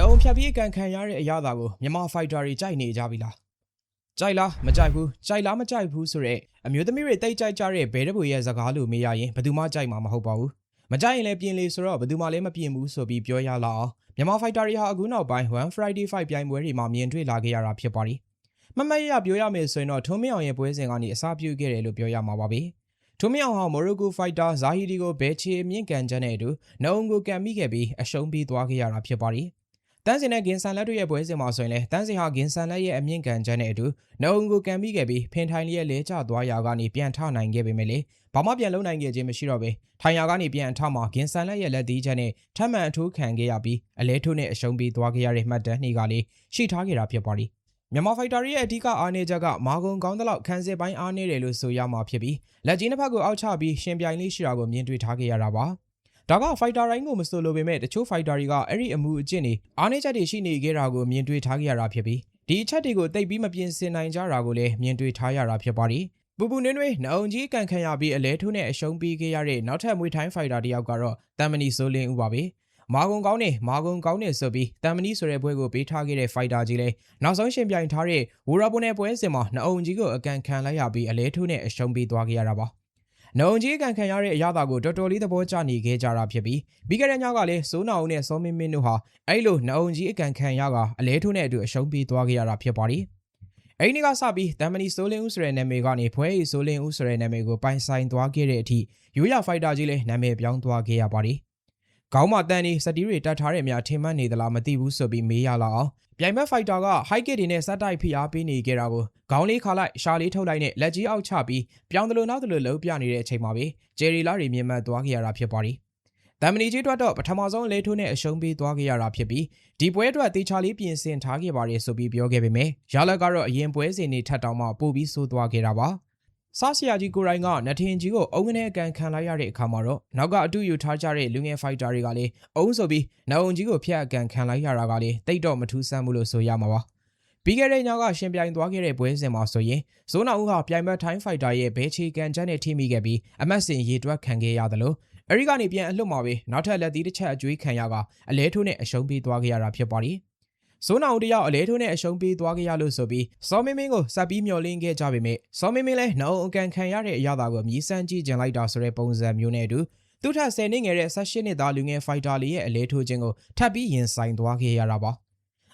နှုံဖြတ်ပြီးကန်ခံရတဲ့အရာသာကိုမြန်မာဖိုက်တာတွေကြိုက်နေကြပြီလားကြိုက်လားမကြိုက်ဘူးကြိုက်လားမကြိုက်ဘူးဆိုတော့အမျိုးသမီးတွေတိတ်ကြိုက်ကြတဲ့ဘဲတပူရဲ့စကားလိုမေးရရင်ဘယ်သူမှကြိုက်မှာမဟုတ်ပါဘူးမကြိုက်ရင်လည်းပြင်လေဆိုတော့ဘယ်သူမှလည်းမပြင်ဘူးဆိုပြီးပြောရလောက်အောင်မြန်မာဖိုက်တာတွေဟာအခုနောက်ပိုင်း One Friday Fight ပြိုင်ပွဲတွေမှာမြင်တွေ့လာခဲ့ရတာဖြစ်ပါတယ်မမရပြောရမယ်ဆိုရင်တော့ထုံးမင်းအောင်ရဲ့ပွဲစဉ်ကနေအစပြုခဲ့တယ်လို့ပြောရမှာပါပဲထုံးမင်းအောင်ဟာမော်ရိုကိုဖိုက်တာဇာဟီဒီကိုဘဲချေမြင့်ကန်ချက်နဲ့အတူနှုံကိုကန်မိခဲ့ပြီးအရှုံးပေးသွားခဲ့ရတာဖြစ်ပါတယ်တန်းစင်နဲ့ဂင်ဆန်လက်တို့ရဲ့ပွဲစဉ်မှာဆိုရင်လည်းတန်းစင်ဟာဂင်ဆန်လက်ရဲ့အမြင့်ကန်ချက်နဲ့အတူနှုံကိုကန်မိခဲ့ပြီးဖင်ထိုင်လျက်လဲကျသွားရာကနေပြန်ထနိုင်ခဲ့ပေမဲ့လေဘာမှပြန်လုံနိုင်ခဲ့ခြင်းမရှိတော့ပဲထိုင်ရာကနေပြန်ထမှာဂင်ဆန်လက်ရဲ့လက်သီးချက်နဲ့ထပ်မံအထိုးခံခဲ့ရပြီးအလဲထိုးနဲ့အရှုံးပေးသွားခဲ့ရတဲ့မှတ်တမ်းနှီးကလေးရှိထားခဲ့တာဖြစ်ပါတယ်မြန်မာဖိုက်တာရဲ့အဓိကအားနည်းချက်ကမာဂုံကောင်းတဲ့လောက်ခံစစ်ပိုင်းအားနည်းတယ်လို့ဆိုရမှာဖြစ်ပြီးလက်ကြီးနှစ်ဖက်ကိုအောက်ချပြီးရှင်ပြိုင်လေးရှိတာကိုမြင်တွေ့ထားခဲ့ရတာပါဒါကဖိုက်တာတိုင်းကိုမဆိုလိုပေမဲ့တချို့ဖိုက်တာတွေကအဲ့ဒီအမှုအကျင့်တွေအားနည်းချက်တွေရှိနေခဲ့တာကိုမြင်တွေ့ထားခဲ့ရတာဖြစ်ပြီးဒီအချက်တွေကိုတိတ်ပြီးမပြင်ဆင်နိုင်ကြတာကိုလည်းမြင်တွေ့ထားရတာဖြစ်ပါတယ်ပူပူနွေးနွေးနှုံကြီးကန်ခံရပြီးအလဲထိုးနဲ့အရှုံးပေးခဲ့ရတဲ့နောက်ထပ်မွေးထိုင်းဖိုက်တာတယောက်ကတော့တမ်မနီဆိုလင်းဦးပါပဲမာဂုံကောင်းနေဆိုပြီးတမ်မနီဆိုတဲ့ပွဲကိုပေးထားခဲ့တဲ့ဖိုက်တာကြီးလည်းနောက်ဆုံးရှင်ပြိုင်ထားတဲ့ဝူရာပွန်နယ်ပွဲစဉ်မှာနှုံကြီးကိုအကန်ခံလိုက်ရပြီးအလဲထိုးနဲ့အရှုံးပေးသွားခဲ့ရတာပါနှုံကြီးကန်ခံရတဲ့အရာသာကိုတော်တော်လေးသဘောကျနေခဲ့ကြတာဖြစ်ပြီးပြီးခဲ့တဲ့ညကလည်းစိုးနာဦးနဲ့စောမင်းမင်းတို့ဟာအဲ့လိုနှုံကြီးအကန်ခံရကအလဲထိုးနဲ့အတူအရှုံးပေးသွားခဲ့ရတာဖြစ်ပါတယ်အဲ့ဒီကစပြီးတမ်မနီဆိုလင်းဦးဆိုတဲ့နာမည်ကနေဖွဲရီဆိုလင်းဦးဆိုတဲ့နာမည်ကိုပိုင်ဆိုင်သွားခဲ့တဲ့အထိရိုးရဖိုက်တာကြီးလည်းနာမည်ပြောင်းသွားခဲ့ရပါတယ်ခေါင်းမှာတန်နေစတီးတွေတတ်ထားတဲ့အများထင်မှတ်နေသလားမသိဘူးဆိုပြီးမေးရလောက်အောင်ပြိုင်ဘက်ဖိုက်တာကဟိုက်ကစ်တွေနဲ့စက်တိုက်ဖိအားပေးနေခဲ့တာကိုခေါင်းလေးခါလိုက်ရှာလေးထုတ်လိုက်နဲ့လက်ကြီးအောက်ချပြီးပြောင်းသလိုနောက်သလိုလှုပ်ပြနေတဲ့အချိန်မှာပဲဂျယ်ရီလာတွေမြင်မှတ်သွားခဲ့ရတာဖြစ်ပါတယ်တမ်မနီကြီးတွက်တော့ပထမဆုံးလဲထိုးနဲ့အရှုံးပေးသွားခဲ့ရတာဖြစ်ပြီးဒီပွဲအတွက်တေချာလေးပြင်ဆင်ထားခဲ့ပါတယ်ဆိုပြီးပြောခဲ့ပေမဲ့ရလက်ကတော့အရင်ပွဲစဉ်တွေထပ်တောင်မှပို့ပြီးဆိုးသွားခဲ့တာပါစားဆရာကြီးကိုရိုင်းကနထင်ကြီးကိုအုံငနဲ့အကန်ခံလိုက်ရတဲ့အခါမှာတော့နောက်ကအတူယူထားကြတဲ့လူငယ်ဖိုက်တာတွေကလည်းအုံဆိုပြီးနှုံကြီးကိုဖျက်အကန်ခံလိုက်ရတာကလည်းတိတ်တော့မထူးဆန်းဘူးလို့ဆိုရမှာပါပြီးခဲ့တဲ့ညကရှင်ပြိုင်သွားခဲ့တဲ့ပွဲစဉ်မှာဆိုရင်ဇိုးနာဦးဟာပြိုင်ဘက်ထိုင်းဖိုက်တာရဲ့ဘဲချေကန်ချက်နဲ့ထိမိခဲ့ပြီးအမတ်စင်ရေတွက်ခံခဲ့ရတယ်လို့အဲဒီကနေပြန်အလွတ်မှာပဲနောက်ထပ်လက်သီးတစ်ချက်အကျွေးခံရကအလဲထိုးနဲ့အရှုံးပေးသွားခဲ့ရတာဖြစ်ပါတယ်ဇိုးနာဦးတယောက်အလဲထိုးနဲ့အရှုံးပေးသွားခဲ့ရလို့ဆိုပြီးစောမင်းမင်းကိုစပ်ပြီးမျောလင်းခဲ့ကြပေမဲ့စောမင်းမင်းလည်းနှုံအကန်ခံရတဲ့အရာသာကိုမြည်စမ်းကြည့်ကြလိုက်တာဆိုတဲ့ပုံစံမျိုးနဲ့အတူသူ့ထက်10နှစ်ငယ်တဲ့18နှစ်သားလူငယ်ဖိုက်တာလေးရဲ့အလဲထိုးခြင်းကိုထပ်ပြီးရင်ဆိုင်သွားခဲ့ရတာပါ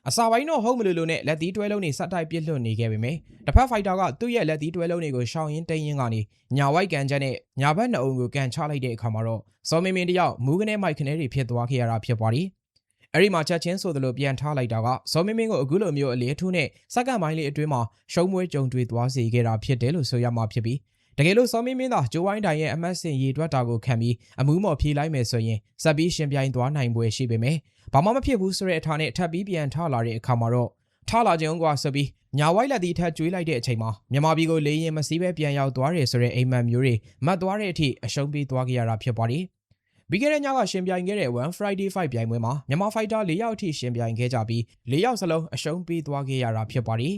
အစာပိုင်းတော့ဟုတ်မလို့နဲ့လက်သီးတွဲလုံးတွေစက်တိုက်ပြစ်လွတ်နေခဲ့ပေမဲ့တစ်ဖက်ဖိုက်တာကသူ့ရဲ့လက်သီးတွဲလုံးတွေကိုရှောင်ရင်းတိန်ရင်းကနေညာဝိုက်ကန်ချက်နဲ့ညာဘက်နှုံကိုကန်ချလိုက်တဲ့အခါမှာတော့စောမင်းမင်းတယောက်မူးကနေမိုက်ခနဲတွေဖြစ်သွားခဲ့ရတာဖြစ်ပါတယ်အဲ့ဒီမှာချက်ချင်းဆိုသလိုပြန်ထားလိုက်တာကစောမင်းမင်းကိုအခုလိုမျိုးအလေးထိုးနဲ့စက္ကန့်ပိုင်းလေးအတွင်းမှာရှုံးပွဲကြုံတွေ့သွားစေခဲ့တာဖြစ်တယ်လို့ဆိုရမှာဖြစ်ပြီးတကယ်လို့စောမင်းမင်းသာဂျိုးဝိုင်းတိုင်ရဲ့အမတ်စင်ရေတွက်တာကိုခံပြီးအမှုမော်ဖြေလိုက်မယ်ဆိုရင်စက်ပြီးရှင်ပြိုင်သွားနိုင်ပွဲရှိပေမဲ့ဘာမှမဖြစ်ဘူးဆိုတဲ့အထာနဲ့ထပ်ပြီးပြန်ထလာတဲ့အခါမှာတော့ထလာခြင်းကွာဆိုပြီးညာဝိုက်လက်သီးထပ်ကျွေးလိုက်တဲ့အချိန်မှာမြန်မာပြည်ကိုလေရင်မစည်းပဲပြန်ရောက်သွားတယ်ဆိုတဲ့အိမ်မက်မျိုးတွေမှတ်သွားတဲ့အထိအရှုံးပေးသွားခဲ့ရတာဖြစ်ပါတယ်ပြီးခဲ့တဲ့ညကရှင်ပြိုင်ခဲ့တဲ့ One Friday Fight ပြိုင်ပွဲမှာမြန်မာဖိုက်တာ4ယောက်အထိရှင်ပြိုင်ခဲ့ကြပြီး4ယောက်စလုံးအရှုံးပေးသွားခဲ့ရတာဖြစ်ပါတယ်